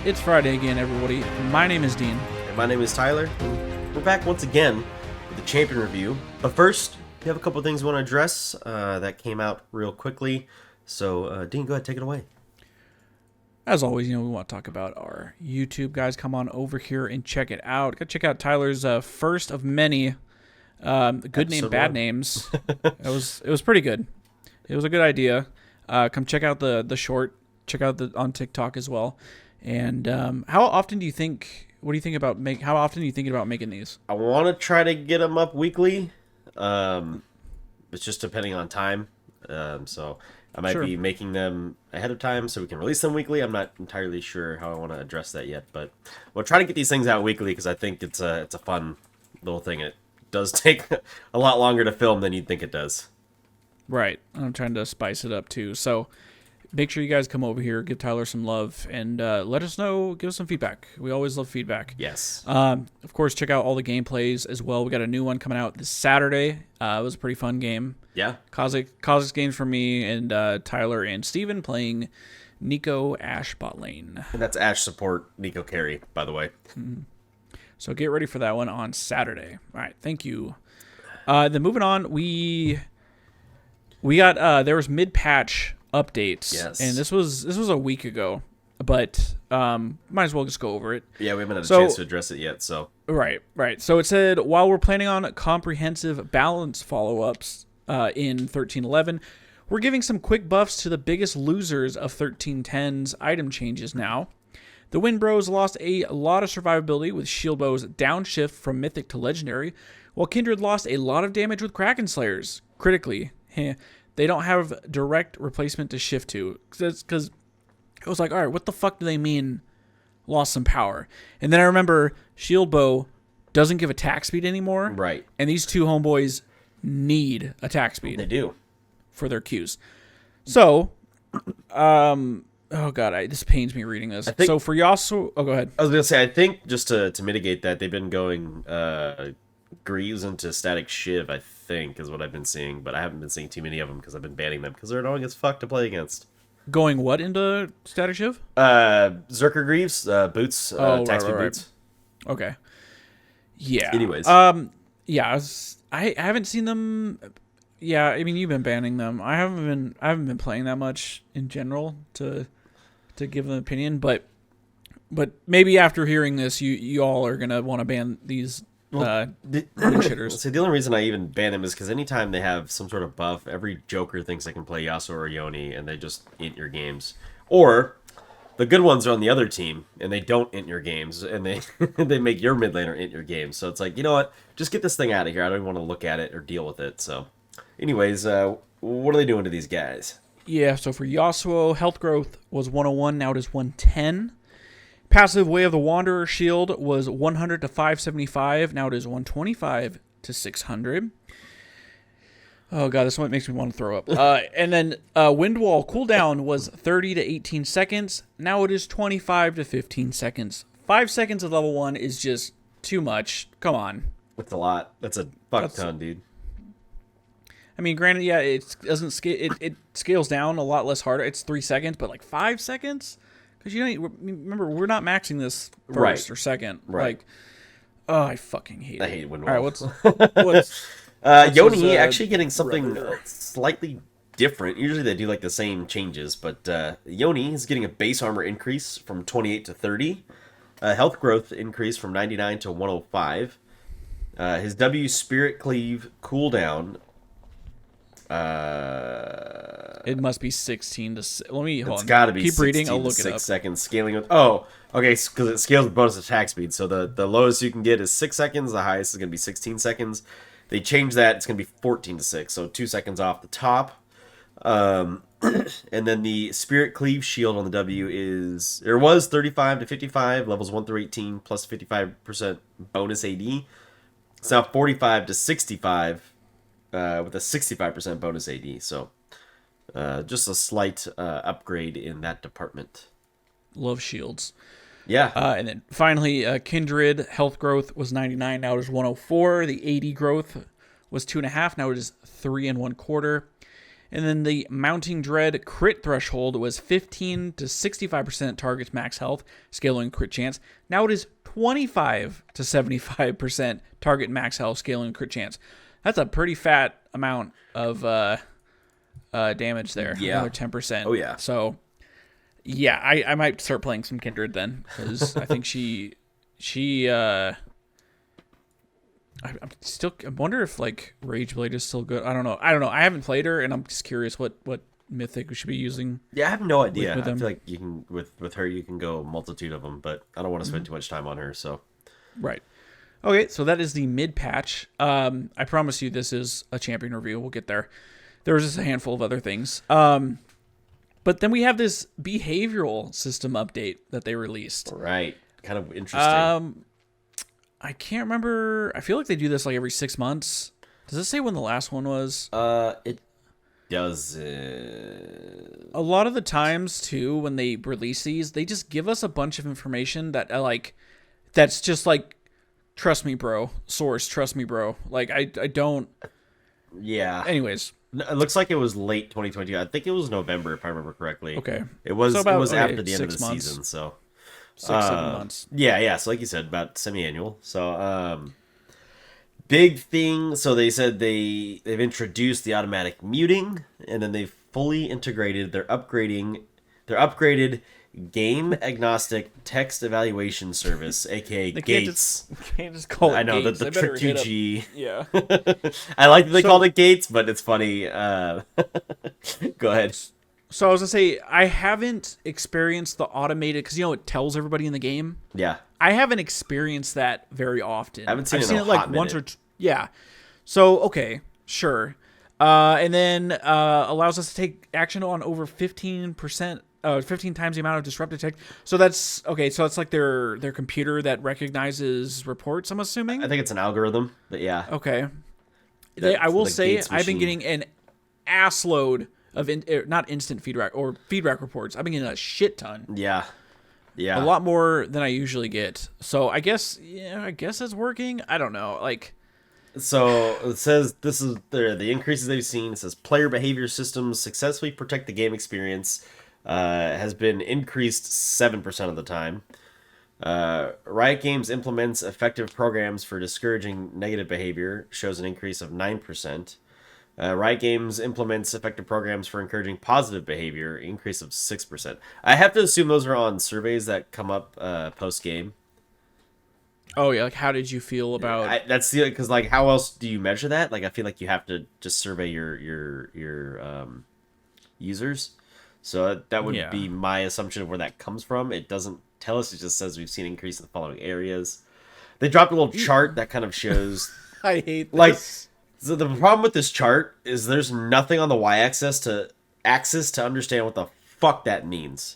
It's Friday again, everybody. My name is Dean. And my name is Tyler. We're back once again with the Champion Review. But first, we have a couple of things we want to address that came out real quickly. So, Dean, go ahead, take it away. As always, we want to talk about our YouTube. Guys, come on over here and check it out. Go check out Tyler's first of many good name, bad names. It was pretty good. It was a good idea. Come check out the short. Check out on TikTok as well. And how often do you think? What do you think about How often are you thinking about making these? I want to try to get them up weekly. It's just depending on time. So I might be making them ahead of time so we can release them weekly. I'm not entirely sure how I want to address that yet, but we'll try to get these things out weekly because I think it's a fun little thing. It does take a lot longer to film than you'd think it does. Right. I'm trying to spice it up too. So make sure you guys come over here, give Tyler some love, and let us know, give us some feedback. We always love feedback. Yes. Of course, check out all the gameplays as well. We got a new one coming out this Saturday. It was a pretty fun game. Yeah. Kha'Zix games for me and Tyler and Steven playing Nico Ashe bot lane. And that's Ashe support, Nico carry, by the way. Mm-hmm. So get ready for that one on Saturday. All right, thank you. Then moving on, we got there was mid-patch updates. Yes. And this was a week ago, but might as well just go over it. Yeah, we haven't had a chance to address it yet, so. Right. So it said, while we're planning on comprehensive balance follow-ups in 13.11, we're giving some quick buffs to the biggest losers of 13.10's item changes now. The Wind Bros lost a lot of survivability with Shield Bow's downshift from Mythic to Legendary, while Kindred lost a lot of damage with Kraken Slayers. Critically, they don't have direct replacement to shift to. Because it was like, all right, what the fuck do they mean lost some power? And then I remember Shield Bow doesn't give attack speed anymore. Right. And these two homeboys need attack speed. They do. For their Qs. So, oh god, this pains me reading this. So for Yasuo, go ahead. I was gonna say, I think just to mitigate that, they've been going Greaves into Static Shiv, I think, is what I've been seeing, but I haven't been seeing too many of them because I've been banning them because they're annoying as fuck to play against. Going what into Static Shiv? Zerker Greaves, boots, attack speed boots. Okay. Yeah. Anyways. Yeah, I haven't seen them. Yeah, I mean, you've been banning them. I haven't been playing that much in general to give an opinion, but maybe after hearing this, you all are gonna want to ban these shitters. So the only reason I even ban them is because anytime they have some sort of buff, every Joker thinks they can play Yasuo or Yoni, and they just int your games. Or the good ones are on the other team, and they don't int your games, and they they make your mid laner int your games. So it's like, you know what? Just get this thing out of here. I don't even want to look at it or deal with it. So, anyways, what are they doing to these guys? Yeah. So for Yasuo, health growth was 101. Now it is 110. Passive Way of the Wanderer shield was 100 to 575. Now it is 125 to 600. Oh god, this one makes me want to throw up. And then Wind Wall cooldown was 30 to 18 seconds. Now it is 25 to 15 seconds. 5 seconds of level 1 is just too much. Come on. That's a lot. That's a ton, dude. I mean, granted, yeah, it doesn't scale. It scales down a lot less harder. It's 3 seconds, but like 5 seconds. Because remember, we're not maxing this first or second. Right. Like, oh, I fucking hate it. I hate Wind Wall. All right, what's Yoni actually getting something slightly different. Usually they do like the same changes, but Yoni is getting a base armor increase from 28 to 30. Health growth increase from 99 to 105. His W Spirit Cleave cooldown. It must be 16 to. Let me hold on. It's got to be. Keep reading. I'll look it up. 6 seconds scaling with. Oh, okay. Because it scales with bonus attack speed. So the lowest you can get is 6 seconds. The highest is going to be 16 seconds. They changed that. It's going to be 14 to 6. So 2 seconds off the top. And then the Spirit Cleave shield on the W was 35 to 55, levels 1 through 18, plus 55% bonus AD. It's now 45 to 65, with a 65% bonus AD. So just a slight upgrade in that department. Love shields. Yeah. And then finally, Kindred health growth was 99. Now it is 104. The AD growth was 2.5. Now it is 3 1/4. And then the Mounting Dread crit threshold was 15 to 65% target's max health, scaling crit chance. Now it is 25 to 75% target max health, scaling crit chance. That's a pretty fat amount of damage there. Yeah. Another 10%. Oh, yeah. So, yeah, I might start playing some Kindred then, because I think she I wonder if like Rageblade is still good. I don't know. I haven't played her, and I'm just curious what mythic we should be using. Yeah, I have no idea. With I feel like you can with her you can go a multitude of them, but I don't want to spend too much time on her. So right. Okay, so that is the mid patch. I promise you this is a champion review. We'll get there. There was just a handful of other things. But then we have this behavioral system update that they released. Right. Kind of interesting. I can't remember. I feel like they do this like every 6 months. Does it say when the last one was? It does. A lot of the times too, when they release these, they just give us a bunch of information that that's just like, trust me, bro. Source, trust me, bro. Like I don't. Yeah. Anyways, it looks like it was late 2022. I think it was November if I remember correctly. Okay. It was. So about, it was after the end of 6 the months. season. So 6-7 months. Yeah. So like you said, about semi-annual. So big thing. So they said they've introduced the automatic muting, and then they've fully integrated their upgraded game agnostic text evaluation service, aka Gates. Can't just call it. I know Gates. the They better Trick hit 2G. Yeah. I like that they called it Gates, but it's funny. Go ahead. So I was gonna say, I haven't experienced the automated, because it tells everybody in the game. Yeah. I haven't experienced that very often. I haven't seen I've it seen in a it like hot once minute. or yeah. So okay, sure. And then allows us to take action on over 15%. 15 times the amount of disrupted text. So that's okay. So it's like their computer that recognizes reports, I'm assuming. I think it's an algorithm, but yeah. Okay. That's I will the say Gates I've been machine. getting an ass load of not instant feedback or feedback reports. I've been getting a shit ton. Yeah. A Yeah. lot more than I usually get. So I guess it's working. I don't know. Like, So it says this is the increases they've seen. It says player behavior systems successfully protect the game experience. Has been increased 7% of the time. Riot Games implements effective programs for discouraging negative behavior, shows an increase of 9%. Riot Games implements effective programs for encouraging positive behavior, increase of 6%. I have to assume those are on surveys that come up post-game. oh yeah, like how did you feel about? That's the because like how else do you measure that? Like I feel like you have to just survey your users. So that would be my assumption of where that comes from. It doesn't tell us. It just says we've seen increase in the following areas. They dropped a little chart that kind of shows. I hate this. Like so the problem with this chart is there's nothing on the y-axis to understand what the fuck that means.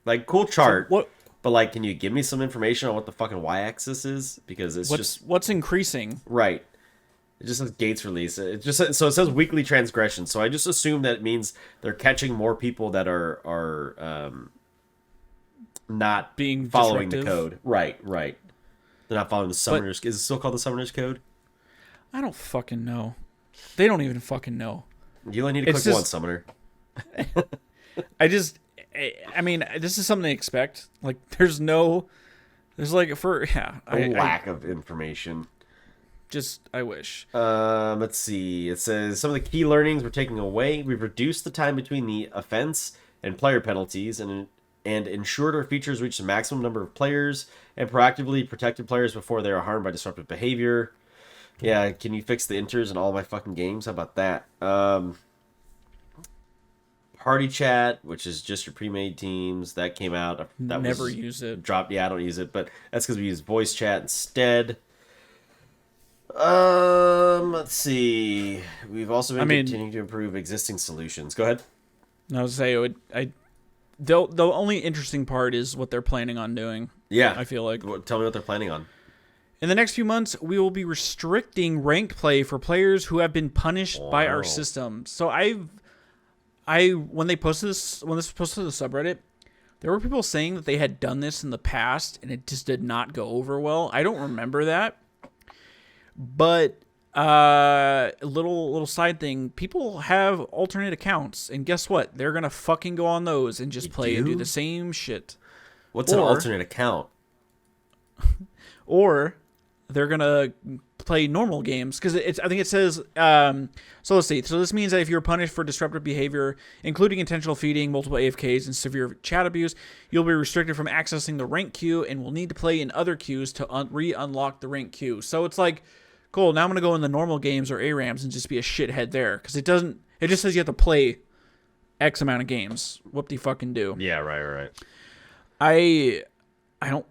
Like cool chart. So what? But like, can you give me some information on what the fucking y-axis is? Because it's what's increasing. Right. It just says Gates release. It just so it says weekly transgression. So I just assume that it means they're catching more people that are not Being following disruptive. the code. Right. They're not following the summoners. Is it still called the summoners code? I don't fucking know. They don't even fucking know. You only need to It's click just- one summoner. I mean, this is something to expect. Like, there's like Lack of information. I wish. Let's see. It says some of the key learnings we're taking away. We've reduced the time between the offense and player penalties, and ensured our features reach the maximum number of players, and proactively protected players before they are harmed by disruptive behavior. Yeah, can you fix the inters in all my fucking games? How about that? Party chat, which is just your pre-made teams, that came out. That Never was use it. dropped. Yeah, I don't use it, but that's because we use voice chat instead. Let's see. We've also been continuing to improve existing solutions. Go ahead. I would say the only interesting part is what they're planning on doing. Yeah. I feel like Tell me what they're planning on. in the next few months we will be restricting rank play for players who have been punished by our system. So when this was posted to the subreddit, there were people saying that they had done this in the past and it just did not go over well. I don't remember that. But Little side thing. People have alternate accounts, and guess what? They're gonna fucking go on those and just You play and do do? the same shit. What's an Or alternate account? or they're gonna play normal games because I think it says. So let's see. So this means that if you're punished for disruptive behavior, including intentional feeding, multiple AFKs, and severe chat abuse, you'll be restricted from accessing the rank queue and will need to play in other queues to re-unlock the rank queue. So it's like, cool. Now I'm gonna go in the normal games or ARAMs and just be a shithead there because it doesn't. It just says you have to play X amount of games. Whoop de fucking do. Yeah, right. I don't.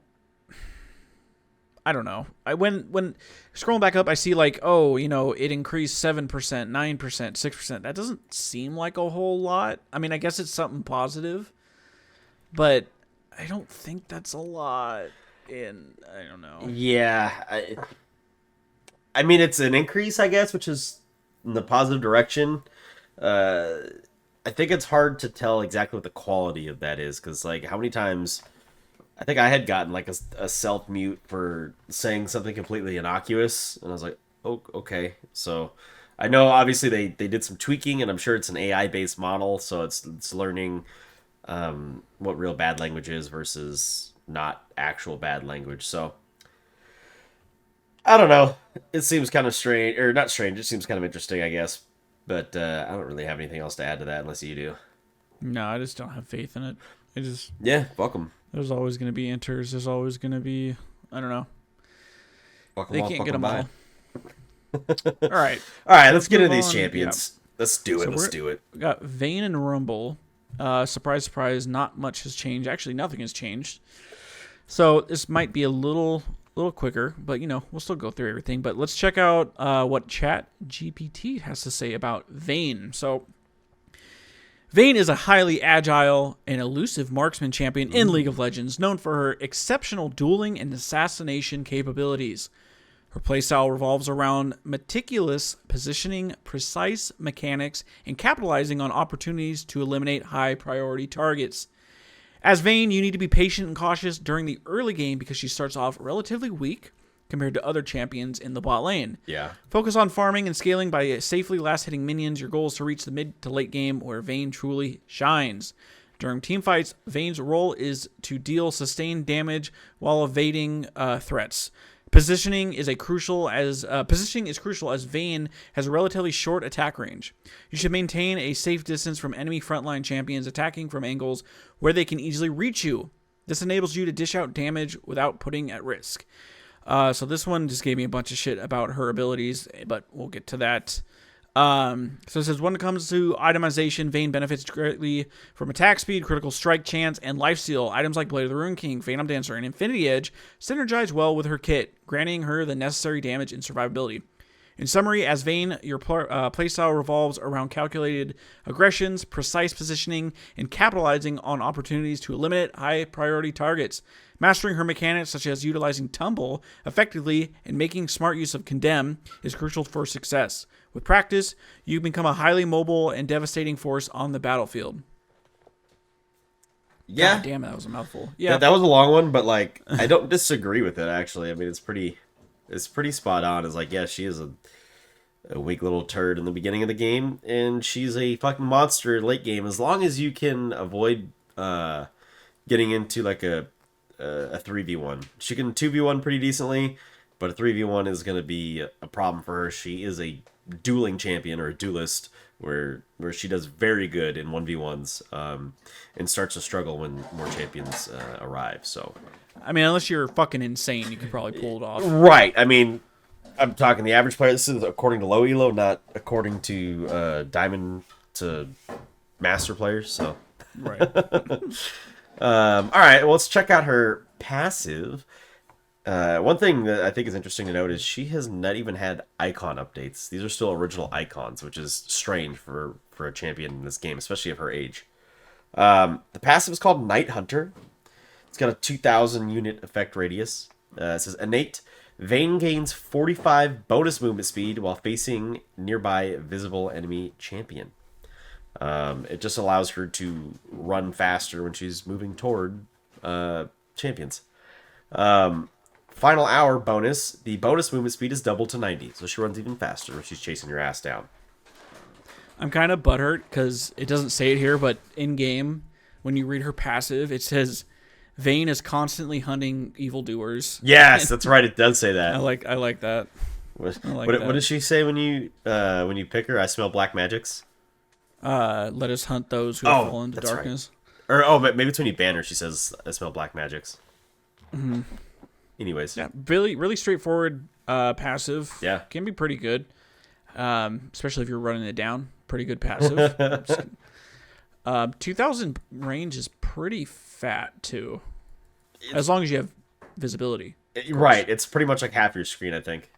I don't know. When scrolling back up, I see like, oh, it increased 7%, 9%, 6%. That doesn't seem like a whole lot. I mean, I guess it's something positive, but I don't think that's a lot. I don't know. Yeah, I mean, it's an increase, I guess, which is in the positive direction. I think it's hard to tell exactly what the quality of that is, because, like, how many times... I think I had gotten, like, a self-mute for saying something completely innocuous, and I was like, oh, okay. So, I know, obviously, they did some tweaking, and I'm sure it's an AI-based model, so it's learning what real bad language is versus not actual bad language, so... I don't know. It seems kind of strange, or not strange. It seems kind of interesting, I guess. But I don't really have anything else to add to that unless you do. No, I just don't have faith in it. Yeah, welcome. There's always going to be enters. There's always going to be, I don't know. They can't get them all. All right. All right, let's get into these champions. Yeah. Let's do it. We got Vayne and Rumble. Surprise, surprise, not much has changed. Actually, nothing has changed. So this might be a little quicker, but we'll still go through everything. But let's check out what ChatGPT has to say about Vayne. So Vayne is a highly agile and elusive marksman champion in League of Legends, known for her exceptional dueling and assassination capabilities. Her playstyle revolves around meticulous positioning, precise mechanics, and capitalizing on opportunities to eliminate high-priority targets. As Vayne, you need to be patient and cautious during the early game because she starts off relatively weak compared to other champions in the bot lane. Yeah. Focus on farming and scaling by safely last-hitting minions. Your goal is to reach the mid to late game where Vayne truly shines. During teamfights, Vayne's role is to deal sustained damage while evading threats. Positioning is crucial as Vayne has a relatively short attack range. You should maintain a safe distance from enemy frontline champions attacking from angles where they can easily reach you. This enables you to dish out damage without putting at risk. So this one just gave me a bunch of shit about her abilities, but we'll get to that. So it says, when it comes to itemization, Vayne benefits greatly from attack speed, critical strike chance, and lifesteal. Items like Blade of the Rune King, Phantom Dancer, and Infinity Edge synergize well with her kit, granting her the necessary damage and survivability. In summary, as Vayne, your playstyle revolves around calculated aggressions, precise positioning, and capitalizing on opportunities to eliminate high-priority targets. Mastering her mechanics, such as utilizing Tumble effectively and making smart use of Condemn, is crucial for success. With practice, you become a highly mobile and devastating force on the battlefield. Yeah. God damn it, that was a mouthful. Yeah, that was a long one, but like I don't disagree with it actually. I mean, it's pretty spot on. It's like, yeah, she is a weak little turd in the beginning of the game, and she's a fucking monster late game. As long as you can avoid getting into like a 3v1. She can 2v1 pretty decently, but a 3v1 is going to be a problem for her. She is a dueling champion or a duelist where she does very good in 1v1s and starts to struggle when more champions arrive. So, I mean, unless you're fucking insane, you could probably pull it off. Right. I mean, I'm talking the average player. This is according to low elo, not according to diamond to master players. So, right. All right, well, let's check out her passive. One thing that I think is interesting to note is she has not even had icon updates. These are still original icons, which is strange for a champion in this game, especially of her age. The passive is called Night Hunter. It's got a 2,000 unit effect radius. It says innate. Vayne gains 45 bonus movement speed while facing nearby visible enemy champion. It just allows her to run faster when she's moving toward champions. final hour bonus, the bonus movement speed is doubled to 90, so she runs even faster when she's chasing your ass down. I'm kind of butthurt because it doesn't say it here, but in game, when you read her passive, it says Vayne is constantly hunting evildoers. Yes, that's right. It does say that. I like that. What, I like what, that. what does she say when you pick her? I smell black magics. Let us hunt those who have fallen into that's darkness. Right. Or maybe it's when you ban her. She says, "I smell black magics." Mm-hmm. Anyways, Yeah, really straightforward passive. Yeah. Can be pretty good, especially if you're running it down. Pretty good passive. 2,000 range is pretty fat too, as long as you have visibility. Right, it's pretty much like half your screen, I think.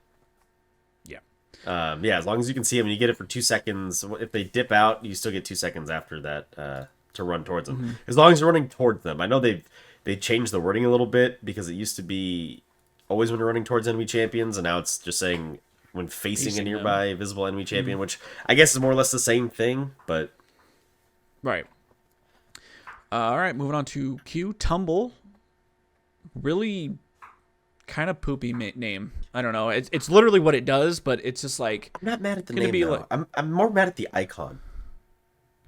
Yeah. Yeah, as long as you can see them and you get it for 2 seconds. If they dip out, you still get 2 seconds after that to run towards them. Mm-hmm. As long as you're running towards them. I know they changed the wording a little bit because it used to be always when you're running towards enemy champions, and now it's just saying when facing a nearby visible enemy champion, which I guess is more or less the same thing, but... Right. All right, moving on to Q. Tumble. Really kind of poopy name. I don't know. It's literally what it does, but it's just like... I'm not mad at the name, though. Like, I'm more mad at the icon.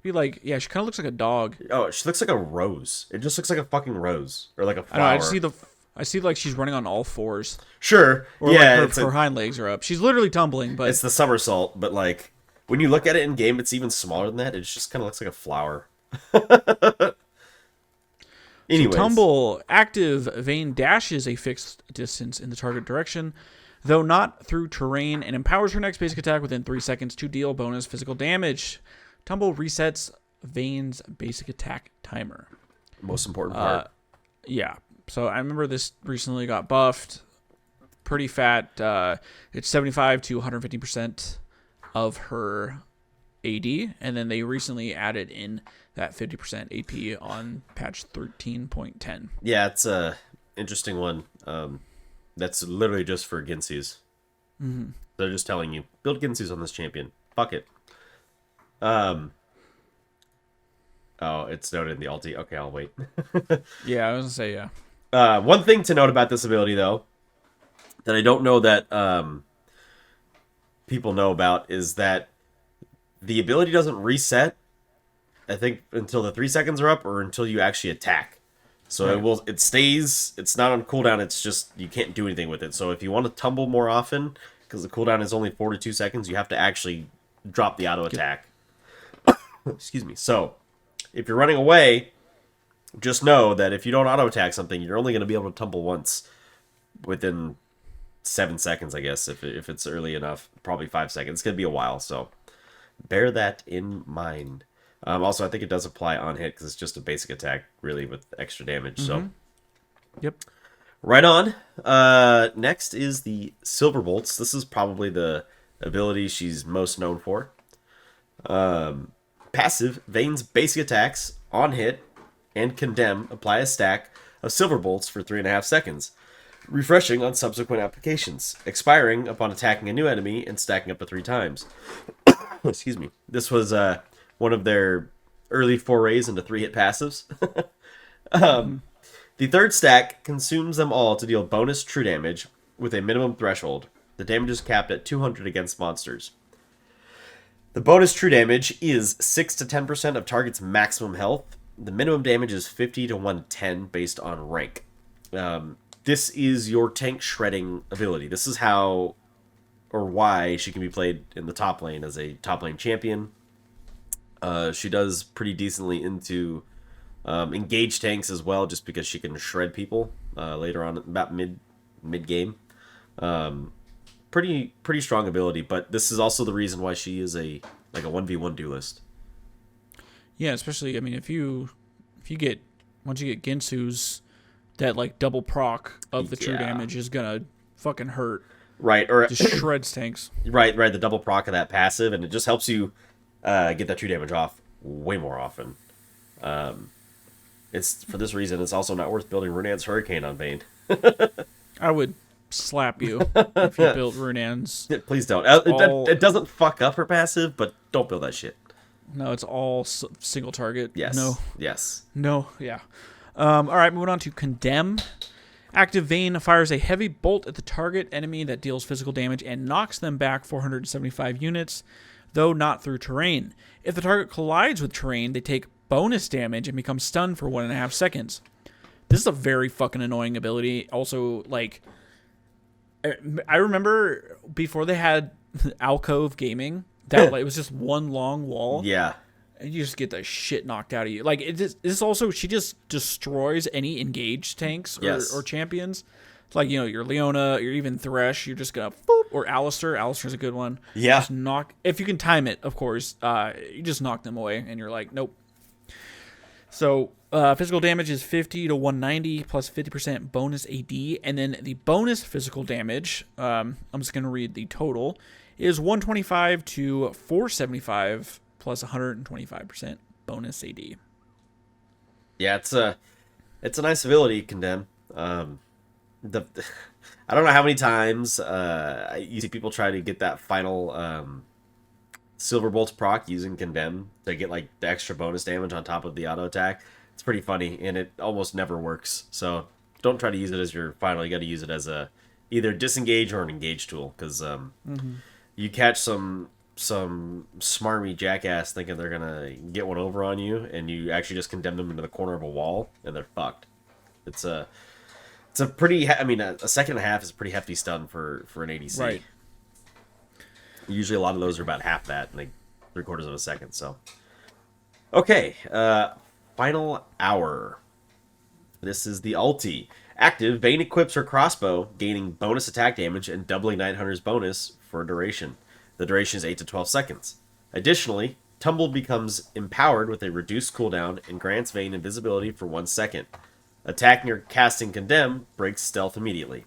Be like, yeah, she kind of looks like a dog. Oh, she looks like a rose. It just looks like a fucking rose. Or like a flower. I don't know, I see like she's running on all fours. Sure. Or yeah. Like her hind legs are up. She's literally tumbling, but... It's the somersault, but like, when you look at it in game, it's even smaller than that. It just kind of looks like a flower. Anyways. So Tumble, active Vayne dashes a fixed distance in the target direction, though not through terrain, and empowers her next basic attack within 3 seconds to deal bonus physical damage. Tumble resets Vayne's basic attack timer. Most important part. Yeah. So I remember this recently got buffed. Pretty fat. It's 75 to 150% of her AD, and then they recently added in that 50% AP on patch 13.10. Yeah, it's a interesting one. That's literally just for Ginsu's. Mm-hmm. They're just telling you, build Ginsu's on this champion. Fuck it. Oh, it's noted in the ulti. Okay, I'll wait. Yeah, I was gonna say yeah. One thing to note about this ability, though, that I don't know that people know about is that the ability doesn't reset, I think, until the 3 seconds are up or until you actually attack. So right. It stays, it's not on cooldown, it's just, you can't do anything with it. So if you want to tumble more often, because the cooldown is only 42 seconds, you have to actually drop the auto attack. Excuse me. So, if you're running away, just know that if you don't auto attack something, you're only going to be able to tumble once within 7 seconds, I guess, if it's early enough. Probably 5 seconds. It's going to be a while, so bear that in mind. Also, I think it does apply on hit because it's just a basic attack, really, with extra damage. Mm-hmm. So, yep. Right on. Next is the Silver Bolts. This is probably the ability she's most known for. Passive, Vayne's basic attacks on hit and condemn apply a stack of Silver Bolts for 3.5 seconds, refreshing on subsequent applications, expiring upon attacking a new enemy and stacking up to 3 times. Excuse me. This was one of their early forays into 3-hit passives. The third stack consumes them all to deal bonus true damage with a minimum threshold. The damage is capped at 200 against monsters. The bonus true damage is 6 to 10% of target's maximum health. The minimum damage is 50 to 110 based on rank. This is your tank shredding ability. This is how or why she can be played in the top lane as a top lane champion. She does pretty decently into engage tanks as well, just because she can shred people later on, about mid game. Pretty strong ability, but this is also the reason why she is a 1v1 duelist. Yeah, especially, I mean, if you get, once you get Ginsu's, that like double proc of the true damage is gonna fucking hurt. Right, or just shreds tanks. Right, the double proc of that passive, and it just helps you get that true damage off way more often. It's for this reason it's also not worth building Runan's Hurricane on Vayne. I would slap you if you built Runan's. Please don't. It doesn't fuck up her passive, but don't build that shit. No, it's all single target. Yes. No. Yes. No. Yeah. All right, moving on to Condemn. Active Vayne fires a heavy bolt at the target enemy that deals physical damage and knocks them back 475 units, though not through terrain. If the target collides with terrain, they take bonus damage and become stunned for 1.5 seconds. This is a very fucking annoying ability. Also, like, I remember before they had Alcove Gaming, that it was just one long wall. Yeah. And you just get the shit knocked out of you. Like, this also, she just destroys any engaged tanks or champions. Like, your Leona, or even Thresh, you're just going to boop. Or Alistair. Alistair's a good one. Yeah. Just if you can time it, of course, you just knock them away, and you're like, nope. So, physical damage is 50 to 190 plus 50% bonus AD. And then the bonus physical damage, I'm just going to read the total, is 125 to 475 plus 125% bonus AD. Yeah, it's a nice ability, Condemn. I don't know how many times you see people try to get that final Silver Bolt proc using Condemn to get like the extra bonus damage on top of the auto attack. It's pretty funny, and it almost never works. So don't try to use it as your final. You got to use it as a either disengage or an engage tool, because you catch some smarmy jackass thinking they're gonna get one over on you, and you actually just condemn them into the corner of a wall, and they're fucked. It's a pretty. A second and a half is a pretty hefty stun for an ADC. Right. Usually, a lot of those are about half that, like 3/4 of a second. So, okay, final hour. This is the ulti. Active, Vayne equips her crossbow, gaining bonus attack damage and doubling Night Hunter's bonus for a duration. The duration is 8 to 12 seconds. Additionally, Tumble becomes empowered with a reduced cooldown and grants Vayne invisibility for 1 second. Attacking or casting Condemn breaks stealth immediately.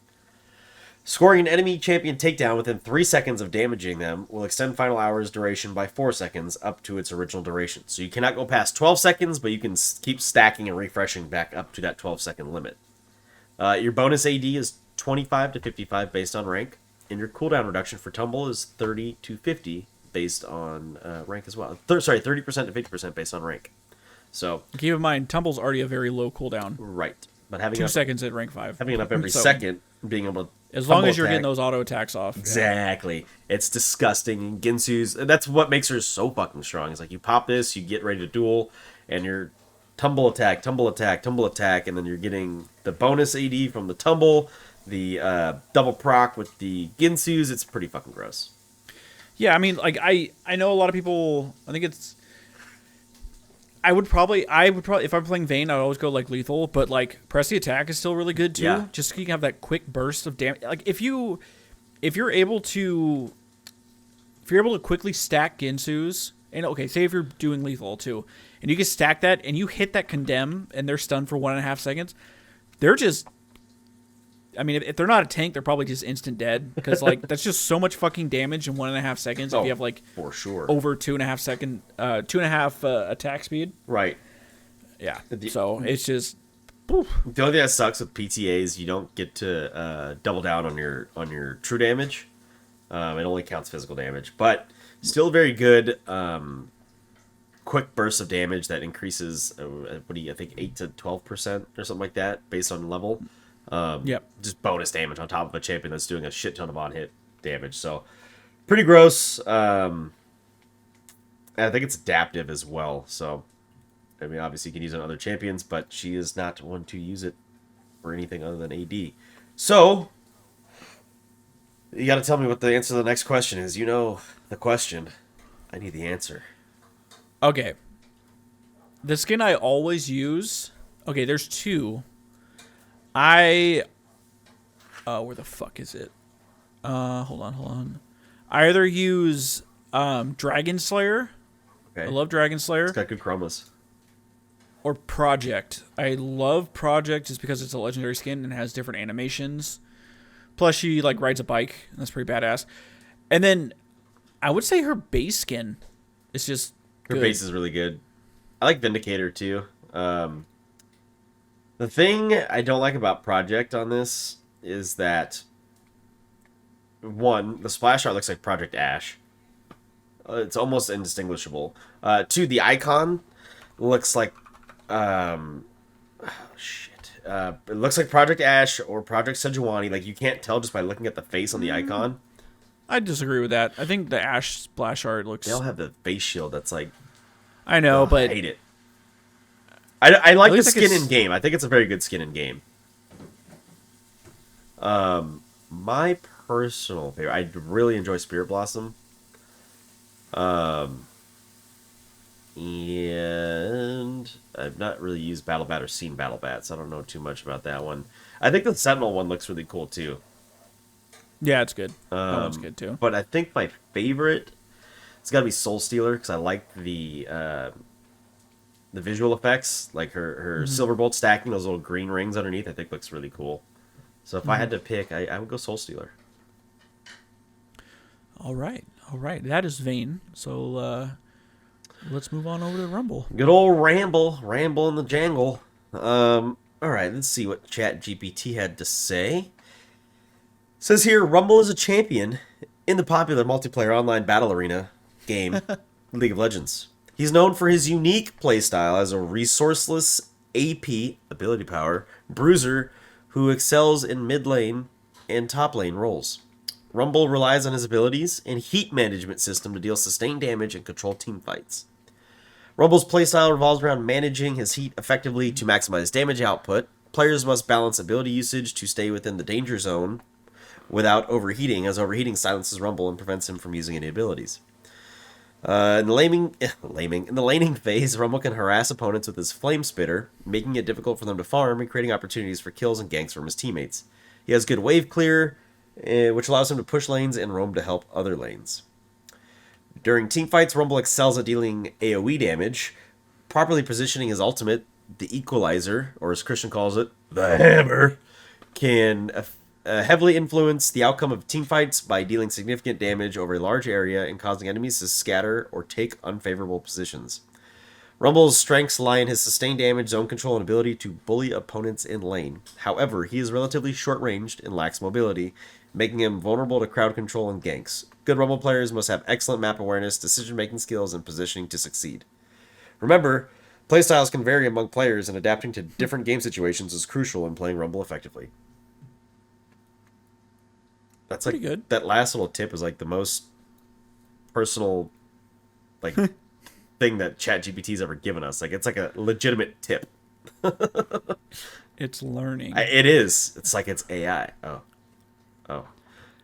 Scoring an enemy champion takedown within 3 seconds of damaging them will extend Final Hour's duration by 4 seconds up to its original duration. So you cannot go past 12 seconds, but you can keep stacking and refreshing back up to that 12-second limit. Your bonus AD is 25 to 55 based on rank. And your cooldown reduction for Tumble is 30 to 50 based on rank as well. 30% to 50% based on rank. So keep in mind, Tumble's already a very low cooldown. Right. But having 2 seconds at rank 5. Having it up every second, being able to as long as you're getting those auto attacks off. Exactly. Yeah. It's disgusting. And Ginsu's, that's what makes her so fucking strong. It's like you pop this, you get ready to duel, and you're tumble attack, and then you're getting the bonus AD from the tumble, the double proc with the Ginsu's. It's pretty fucking gross. Yeah, I mean, like, I know a lot of people, I think it's, I would probably, if I'm playing Vayne, I would always go, like, lethal, but, like, press the attack is still really good, too. Yeah. Just so you can have that quick burst of damage. Like, if you're able to quickly stack Ginsu's, and, okay, say if you're doing lethal, too, and you can stack that, and you hit that condemn, and they're stunned for 1.5 seconds, they're just, I mean, if they're not a tank, they're probably just instant dead, because, like, that's just so much fucking damage in 1.5 seconds if you have, like, for sure, over 2.5 attack speed. Right. Yeah. So it's just. Poof. The only thing that sucks with PTA is you don't get to double down on your true damage. It only counts physical damage, but still very good. Quick bursts of damage that increases. I think 8 to 12% or something like that based on level. Yep. Just bonus damage on top of a champion that's doing a shit ton of on-hit damage. So, pretty gross. I think it's adaptive as well. So, I mean, obviously you can use it on other champions, but she is not one to use it for anything other than AD. So, you got to tell me what the answer to the next question is. You know the question. I need the answer. Okay. The skin I always use. Okay, there's two. Where the fuck is it? Hold on. I either use Dragon Slayer. Okay. I love Dragon Slayer. It's got good chromas. Or Project. I love Project just because it's a legendary skin and has different animations. Plus she like rides a bike, and that's pretty badass. And then I would say her base skin is just Her good. base is really good. I like Vindicator too. The thing I don't like about Project on this is that, one, the splash art looks like Project Ash. It's almost indistinguishable. Two, the icon looks like, It looks like Project Ash or Project Sejuani. Like, you can't tell just by looking at the face on the icon. I disagree with that. I think the Ash splash art looks. They all have the face shield that's like. I know, but I hate it. I like the least I could skin in game. I think it's a very good skin in game. My personal favorite, I really enjoy Spirit Blossom. And I've not really used Battle Bat or seen Battle Bat, so I don't know too much about that one. I think the Sentinel one looks really cool too. yeah, it's good. That one's good too. But I think my favorite, it's got to be Soul Stealer, because I like the visual effects, like her silver bolt stacking, those little green rings underneath. I think looks really cool. So if I had to pick, I would go Soul Stealer. All right. That is Vayne. So let's move on over to Rumble. Good old Ramble in the jangle. All right, let's see what ChatGPT had to say. It says here, Rumble is a champion in the popular multiplayer online battle arena game, League of Legends. He's known for his unique playstyle as a resourceless AP, ability power, bruiser who excels in mid lane and top lane roles. Rumble relies on his abilities and heat management system to deal sustained damage and control team fights. Rumble's playstyle revolves around managing his heat effectively to maximize damage output. Players must balance ability usage to stay within the danger zone without overheating, as overheating silences Rumble and prevents him from using any abilities. In the laning phase, Rumble can harass opponents with his Flame Spitter, making it difficult for them to farm and creating opportunities for kills and ganks from his teammates. He has good wave clear, which allows him to push lanes and roam to help other lanes. During teamfights, Rumble excels at dealing AoE damage, properly positioning his ultimate, the Equalizer, or as Christian calls it, the Hammer, can heavily influence the outcome of teamfights by dealing significant damage over a large area and causing enemies to scatter or take unfavorable positions. Rumble's strengths lie in his sustained damage, zone control, and ability to bully opponents in lane. However, he is relatively short-ranged and lacks mobility, making him vulnerable to crowd control and ganks. Good Rumble players must have excellent map awareness, decision-making skills, and positioning to succeed. Remember, playstyles can vary among players, and adapting to different game situations is crucial in playing Rumble effectively. That's pretty like good. That last little tip is like the most personal, like thing that ChatGPT's ever given us. Like, it's like a legitimate tip. It's learning. It is. It's like it's AI. Oh.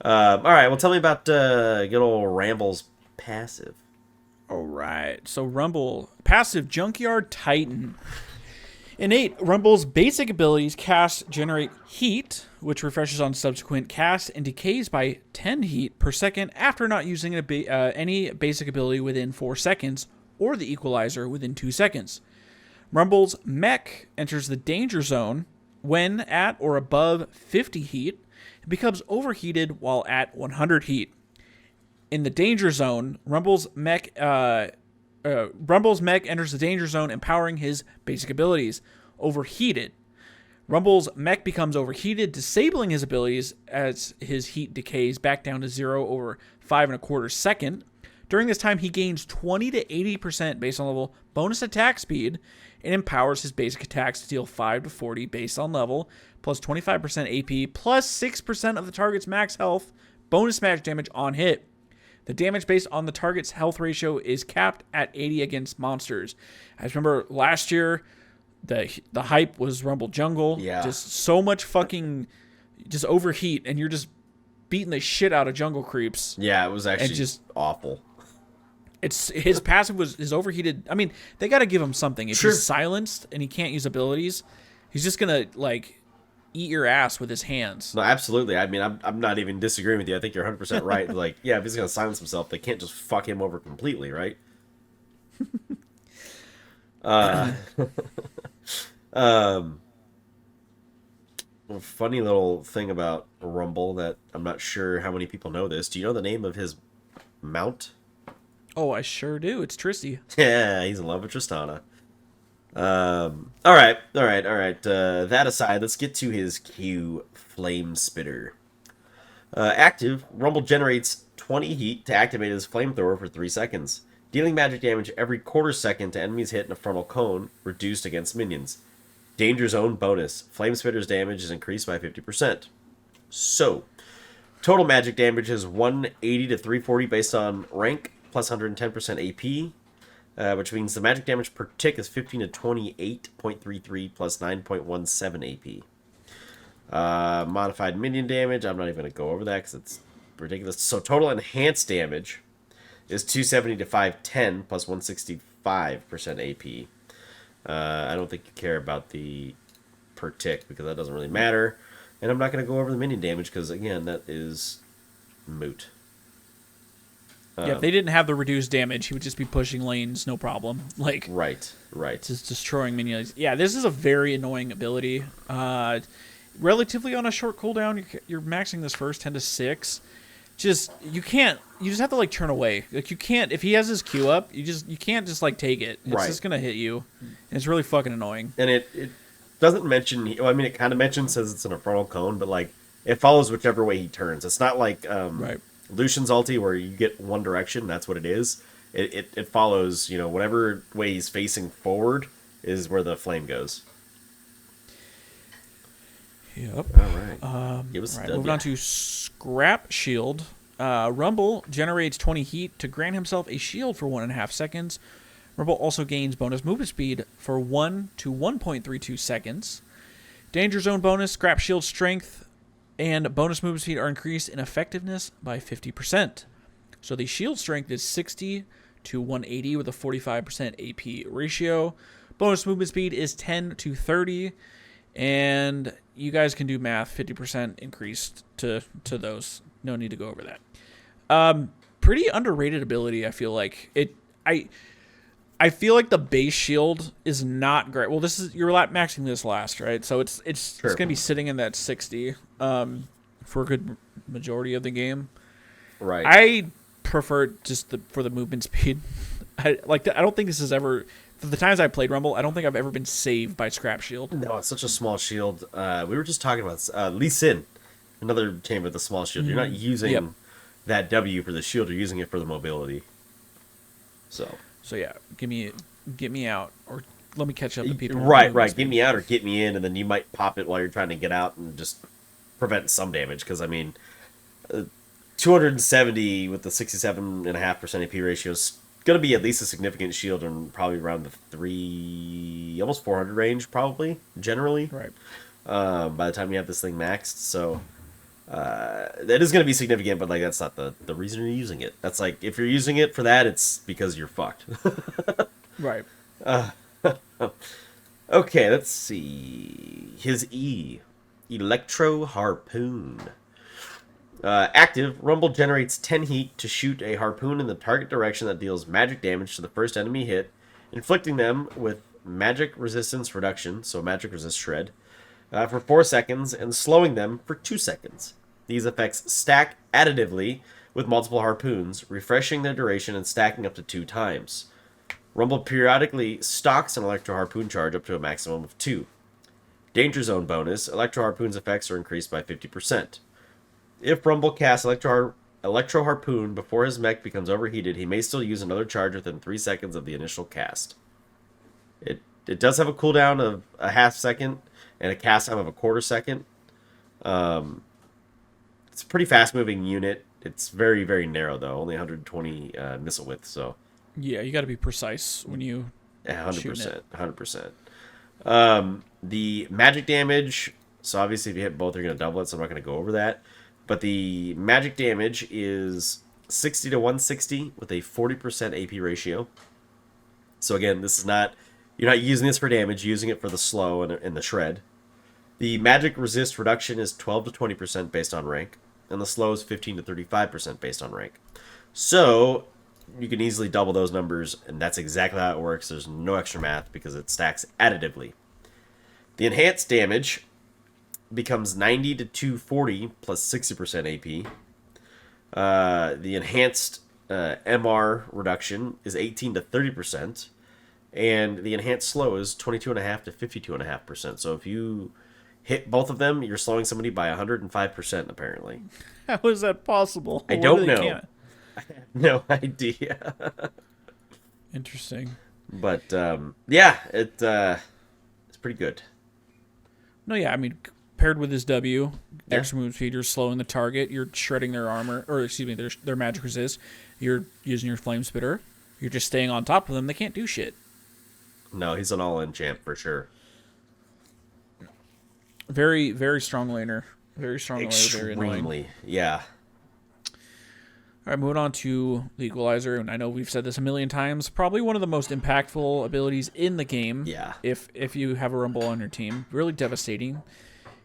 All right. Well, tell me about good old Ramble's passive. All right. So Rumble, passive Junkyard Titan. Innate, Rumble's basic abilities cast generate heat, which refreshes on subsequent cast and decays by 10 heat per second after not using any basic ability within 4 seconds, or the Equalizer within 2 seconds. Rumble's mech enters the danger zone when at or above 50 heat. It becomes overheated while at 100 heat. In the danger zone, Rumble's mech enters the danger zone, empowering his basic abilities. Overheated. Rumble's mech becomes overheated, disabling his abilities as his heat decays back down to 0 over 5.25 seconds. During this time, he gains 20 to 80% base on level bonus attack speed and empowers his basic attacks to deal 5 to 40 based on level, plus 25% AP, plus 6% of the target's max health, bonus smash damage on hit. The damage based on the target's health ratio is capped at 80 against monsters. I remember last year, the hype was Rumble Jungle. Yeah. Just so much fucking just overheat, and you're just beating the shit out of jungle creeps. Yeah, it was actually just awful. It's his passive was his overheated. I mean, they got to give him something. If Sure. he's silenced and he can't use abilities, he's just gonna like eat your ass with his hands. No, absolutely. I mean, I'm not even disagreeing with you. I think you're 100% right. Like, yeah, if he's going to silence himself, they can't just fuck him over completely, right? A funny little thing about Rumble that I'm not sure how many people know this. Do you know the name of his mount? Oh, I sure do. It's Tristy. Yeah, he's in love with Tristana. All right. That aside, let's get to his Q Flame Spitter. Active, Rumble generates 20 heat to activate his flamethrower for 3 seconds, dealing magic damage every quarter second to enemies hit in a frontal cone, reduced against minions. Danger Zone bonus. Flame Spitter's damage is increased by 50%. So, total magic damage is 180 to 340 based on rank, plus 110% AP, which means the magic damage per tick is 15 to 28.33 plus 9.17 AP. Modified minion damage, I'm not even going to go over that because it's ridiculous. So, total enhanced damage is 270 to 510 plus 165% AP. I don't think you care about the per tick because that doesn't really matter. And I'm not going to go over the minion damage because, again, that is moot. Yeah, if they didn't have the reduced damage, he would just be pushing lanes, no problem. Like, right. Just destroying minions. Yeah, this is a very annoying ability. Relatively on a short cooldown, you're maxing this first 10 to 6. Just you just have to like turn away. Like you can't if he has his Q up, you can't just like take it. It's just gonna hit you. And it's really fucking annoying. And it doesn't mention. Well, I mean, it kind of mentions says it's an infernal cone, but like it follows whichever way he turns. It's not like Lucian's ulti where you get one direction. That's what it is. It follows whatever way he's facing forward is where the flame goes. Yep. All right. Give us all right. Moving on to Scrap Shield. Rumble generates 20 heat to grant himself a shield for 1.5 seconds. Rumble also gains bonus movement speed for 1 to 1.32 seconds. Danger Zone bonus, Scrap Shield strength, and bonus movement speed are increased in effectiveness by 50%. So the shield strength is 60 to 180 with a 45% AP ratio. Bonus movement speed is 10 to 30. And you guys can do math, 50% increased to those. No need to go over that. Pretty underrated ability, I feel like. I feel like the base shield is not great. Well, you're maxing this last, right? So it's going to be sitting in that 60 for a good majority of the game. Right. I prefer just for the movement speed. I don't think this is ever... For the times I played Rumble, I don't think I've ever been saved by Scrap Shield. No, it's such a small shield. We were just talking about Lee Sin, another team with a small shield. You're not using that W for the shield. You're using it for the mobility. So yeah, get me out, or let me catch up to people. Right. Get me out or get me in, and then you might pop it while you're trying to get out and just prevent some damage. Because I mean, 270 with the 67.5% AP ratio is going to be at least a significant shield and probably around the almost 400 range, probably, generally. Right. By the time you have this thing maxed. So, that is going to be significant, but, like, that's not the reason you're using it. That's, like, if you're using it for that, it's because you're fucked. Right. Okay, let's see. His E. Electro Harpoon. Active, Rumble generates 10 heat to shoot a harpoon in the target direction that deals magic damage to the first enemy hit, inflicting them with magic resistance reduction, so magic resist shred, for 4 seconds, and slowing them for 2 seconds. These effects stack additively with multiple harpoons, refreshing their duration and stacking up to 2 times. Rumble periodically stocks an Electro Harpoon charge up to a maximum of 2. Danger Zone bonus, Electro Harpoon's effects are increased by 50%. If Rumble casts Electro Harpoon before his mech becomes overheated, he may still use another charge within 3 seconds of the initial cast. It does have a cooldown of a half second and a cast time of a quarter second. It's a pretty fast-moving unit. It's very, very narrow, though. Only 120 missile width, so... Yeah, you got to be precise when you 100%. 100%. The magic damage... So obviously if you hit both, you're going to double it, so I'm not going to go over that. But the magic damage is 60 to 160 with a 40% AP ratio. So again, this is not... You're not using this for damage, you're using it for the slow and the shred. The magic resist reduction is 12 to 20% based on rank. And the slow is 15 to 35% based on rank. So you can easily double those numbers, and that's exactly how it works. There's no extra math because it stacks additively. The enhanced damage becomes 90 to 240 plus 60% AP. The enhanced MR reduction is 18 to 30%. And the enhanced slow is 22.5 to 52.5%. So if you hit both of them, you're slowing somebody by 105%, apparently. How is that possible? I don't know. I have no idea. Interesting. But, yeah, it's pretty good. No, yeah, I mean, paired with his W, extra movement speed, you're slowing the target, you're shredding their armor, or excuse me, their magic resist, you're using your flame spitter, you're just staying on top of them, they can't do shit. No, he's an all-in champ for sure. Very, very strong laner. Very strong laner, very annoying. Extremely, yeah. All right, moving on to the Equalizer, and I know we've said this a million times, probably one of the most impactful abilities in the game. Yeah. If you have a Rumble on your team. Really devastating.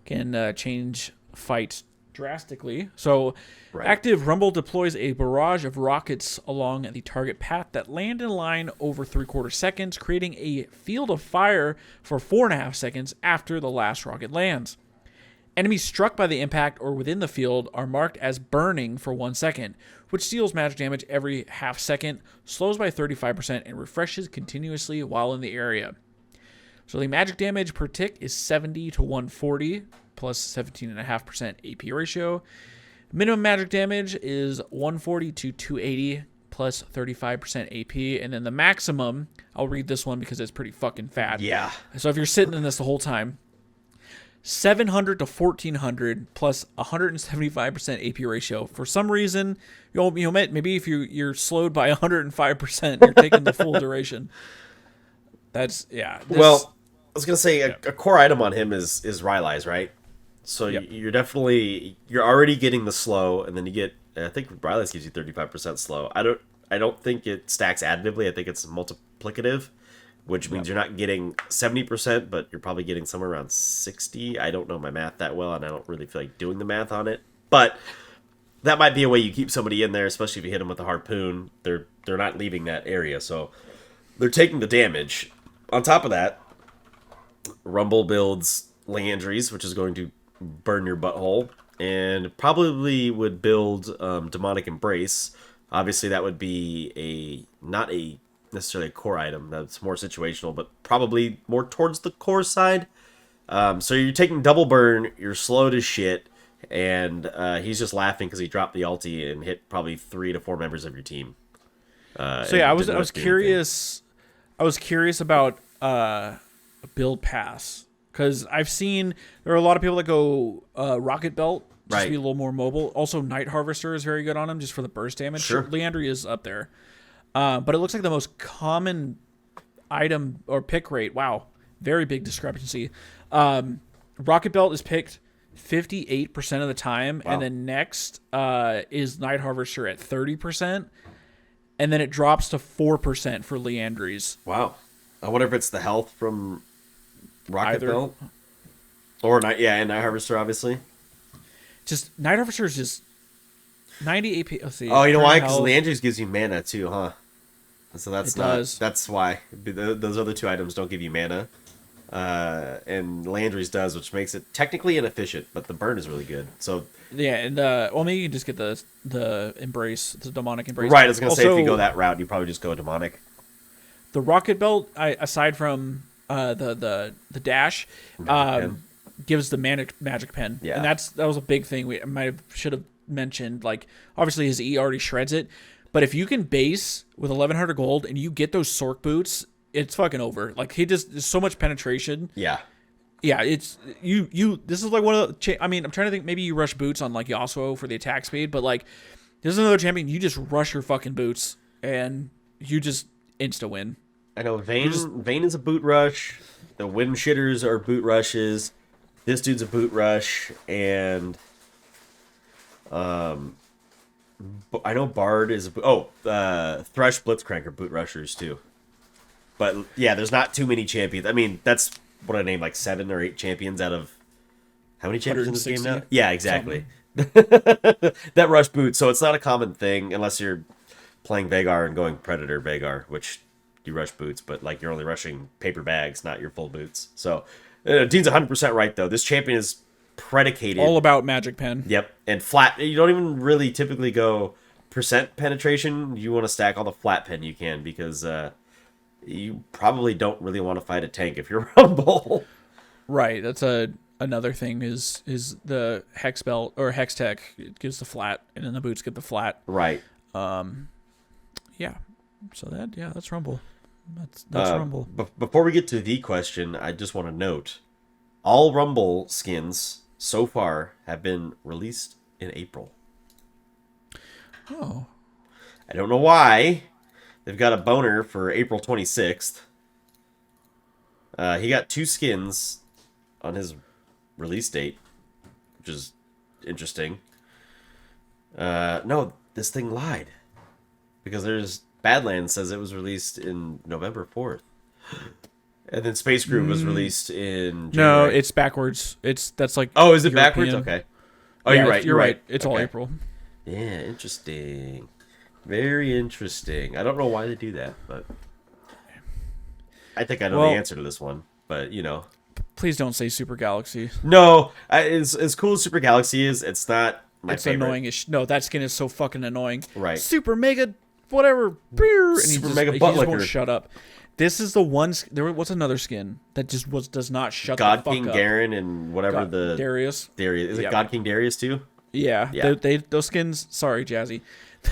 Can change fights drastically. So, active Rumble deploys a barrage of rockets along the target path that land in line over 3/4 seconds, creating a field of fire for 4.5 seconds after the last rocket lands. Enemies struck by the impact or within the field are marked as burning for 1 second, which deals magic damage every half second, slows by 35%, and refreshes continuously while in the area. So the magic damage per tick is 70 to 140, plus 17.5% AP ratio. Minimum magic damage is 140 to 280, plus 35% AP. And then the maximum, I'll read this one because it's pretty fucking fat. Yeah. So if you're sitting in this the whole time, 700 to 1400 plus 175% AP ratio. For some reason, maybe if you're slowed by 105%, you're taking the full duration. That's Well, I was gonna say a core item on him is Rylai's, right? So you're already getting the slow, and then you get, I think Rylai's gives you 35% slow. I don't think it stacks additively. I think it's multiplicative, which means you're not getting 70%, but you're probably getting somewhere around 60. I don't know my math that well, and I don't really feel like doing the math on it. But that might be a way you keep somebody in there, especially if you hit them with a harpoon. They're not leaving that area, so they're taking the damage. On top of that, Rumble builds Leandries, which is going to burn your butthole, and probably would build Demonic Embrace. Obviously, that would be not necessarily a core item. That's more situational, but probably more towards the core side. So you're taking double burn, you're slowed as shit, and he's just laughing because he dropped the ulti and hit probably 3 to 4 members of your team. I was curious. I was curious about build pass, because I've seen there are a lot of people that go Rocket Belt just to be a little more mobile. Also, Night Harvester is very good on him just for the burst damage. Sure. Leandry is up there. But it looks like the most common item or pick rate. Wow, very big discrepancy. Rocket Belt is picked 58% of the time, and then next is Night Harvester at 30%, and then it drops to 4% for Leandries. Wow, I wonder if it's the health from Rocket Belt or Night Harvester, obviously. Just Night Harvester is just 90 AP. Let's see. Oh, you know why? Because Leandries gives you mana too, huh? So that's why those other two items don't give you mana, and Leandries does, which makes it technically inefficient, but the burn is really good. So yeah, and maybe you can just get the embrace, the demonic embrace. Right, I was gonna say if you go that route, you probably just go demonic. The Rocket Belt, aside from the dash, gives the magic pen, and that was a big thing. We should have mentioned. Like, obviously his E already shreds it. But if you can base with 1100 gold and you get those Sork boots, it's fucking over. Like, there's so much penetration. Yeah. Yeah, it's you. This is like one of the. I'm trying to think. Maybe you rush boots on like Yasuo for the attack speed, but like, this is another champion. You just rush your fucking boots and you just insta win. I know Vayne is a boot rush. The Wind Shitters are boot rushes. This dude's a boot rush, and I know Bard is Thresh, Blitzcrank are boot rushers too. But yeah, there's not too many champions. I mean, that's what I named, like 7 or 8 champions out of how many champions in this game now? Yeah, exactly. That rush boot, so it's not a common thing unless you're playing Veigar and going Predator Veigar, which you rush boots, but like you're only rushing paper bags, not your full boots. So Dean's 100% right though. This champion is predicated all about magic pen. Yep, and flat. You don't even really typically go percent penetration. You want to stack all the flat pen you can, because you probably don't really want to fight a tank if you're Rumble. Right. That's another thing is the Hex Belt or Hex Tech. It gives the flat, and then the boots get the flat. Right. Yeah. So that's Rumble. That's Rumble. Before we get to the question, I just want to note All Rumble skins so far have been released in April. Oh. I don't know why. They've got a boner for April 26th. He got 2 skins on his release date, which is interesting. No, this thing lied. Because there's Badlands says it was released in November 4th. And then Space Group was released in January. No, it's backwards. That's like Oh, is it European. backwards? Okay. Oh, Yeah, you're right. You're right. It's all Okay. April. Yeah, interesting. Very interesting. I don't know why they do that, but I think I know the answer to this one. But, you know. Please don't say Super Galaxy. No, as cool as Super Galaxy is, it's not my favorite. Annoying as no, that skin is so fucking annoying. Right. Super Mega whatever. And Super Mega Butt he just Licker. won't shut up. This is the one. What's another skin that just does not shut God the fuck King up? Garen and whatever Darius. Is it Yep. God King Darius too? Yeah. Yeah. Those skins. Sorry, Jazzy.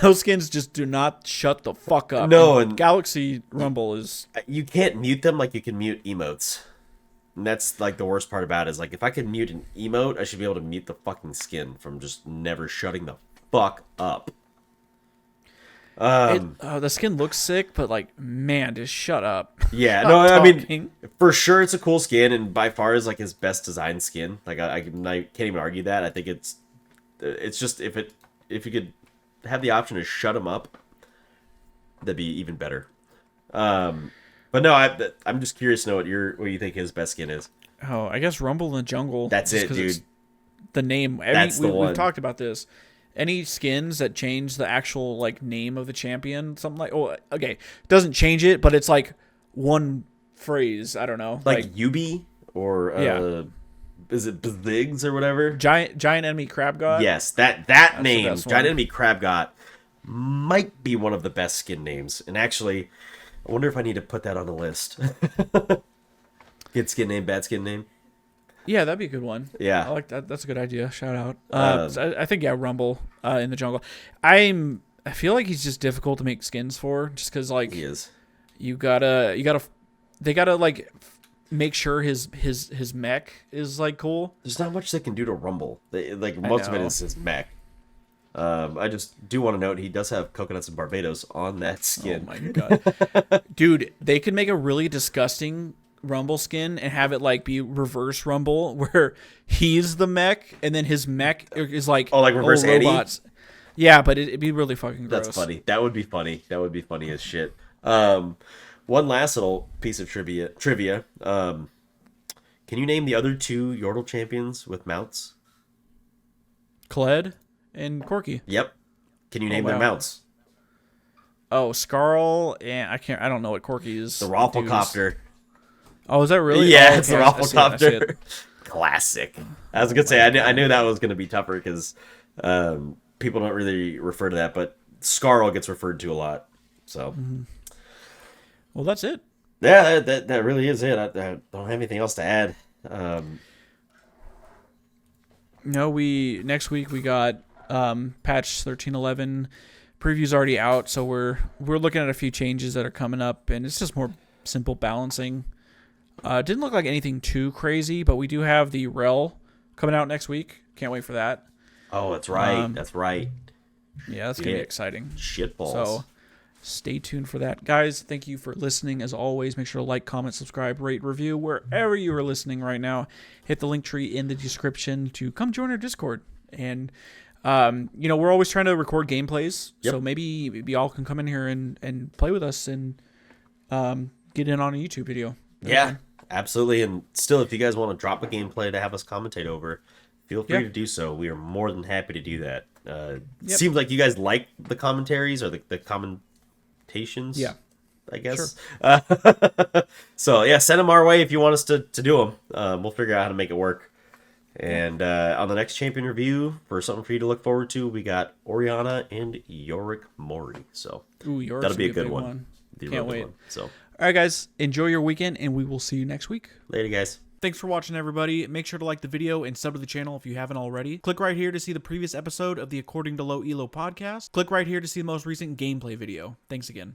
Those skins just do not shut the fuck up. No, and Galaxy Rumble is. You can't mute them like you can mute emotes. And that's like the worst part about it is like if I could mute an emote, I should be able to mute the fucking skin from just never shutting the fuck up. The skin looks sick, but like, man, just shut up. Yeah, Stop no, I mean, talking. for sure it's a cool skin, and by far is like his best designed skin. Like I can't even argue that. I think it's just if you could have the option to shut him up, that'd be even better. But no, I'm just curious to know what you think his best skin is. Oh, I guess Rumble in the Jungle. That's just it, 'cause dude. it's the name. That's the one. We've talked about this. Any skins that change the actual like name of the champion, something like okay, doesn't change it, but it's like one phrase. I don't know, Like Yubi or Yeah. Is it Bziggs or whatever? giant enemy crab god. Yes, that name, best one. Giant Enemy Crab God, might be one of the best skin names. And actually, I wonder if I need to put that on the list. Good skin name, bad skin name. Yeah, that'd be a good one. Yeah. I like that. That's a good idea. Shout out. So I think Rumble in the Jungle. I feel like he's just difficult to make skins for, just because like He is. they gotta like make sure his mech is like cool. There's not much they can do to Rumble. Most of it know. is his mech. I just do want to note he does have coconuts and Barbados on that skin. Oh my god, dude! They could make a really disgusting Rumble skin and have it like be reverse Rumble, where he's the mech and then his mech is like like reverse Eddie? robots. Yeah, but it'd be really fucking gross. That's funny. That would be funny. That would be funny as shit. One last little piece of trivia. Can you name the other 2 Yordle champions with mounts? Kled and Corky. Yep. Can you name their wow. mounts? Oh, Scarl and I don't know what Corky is. The Rafflecopter. Oh, is that really? Yeah, Oh, it's the okay, I see Rafflecopter. it. Classic. I was gonna say I knew that was gonna be tougher because people don't really refer to that, but Scarl gets referred to a lot. So Well, that's it. yeah, that really is it. I don't have anything else to add. No, next week we got patch 13.11 preview's already out, so we're looking at a few changes that are coming up, and it's just more simple balancing. Didn't look like anything too crazy, but we do have the Rel coming out next week. Can't wait for that. Oh, that's right. That's right. Yeah, that's gonna be exciting. Shitballs. So stay tuned for that. Guys, thank you for listening. As always, make sure to like, comment, subscribe, rate, review, wherever you are listening right now. Hit the link tree in the description to come join our Discord. And, we're always trying to record gameplays. Yep. So maybe y'all can come in here and play with us and get in on a YouTube video. Yeah, absolutely. And still, if you guys want to drop a gameplay to have us commentate over, feel free to do so. We are more than happy to do that. Seems like you guys like the commentaries or the commentations. Yeah. I guess. Sure. So, yeah, send them our way if you want us to do them. We'll figure out how to make it work. And on the next champion review, for something for you to look forward to, we got Oriana and Yorick Mori. So, Yorick's that'll be a big good one. Can't wait. So, all right, guys, enjoy your weekend, and we will see you next week. later, guys. Thanks for watching, everybody. Make sure to like the video and sub to the channel if you haven't already. Click right here to see the previous episode of the According to Low Elo podcast. Click right here to see the most recent gameplay video. Thanks again.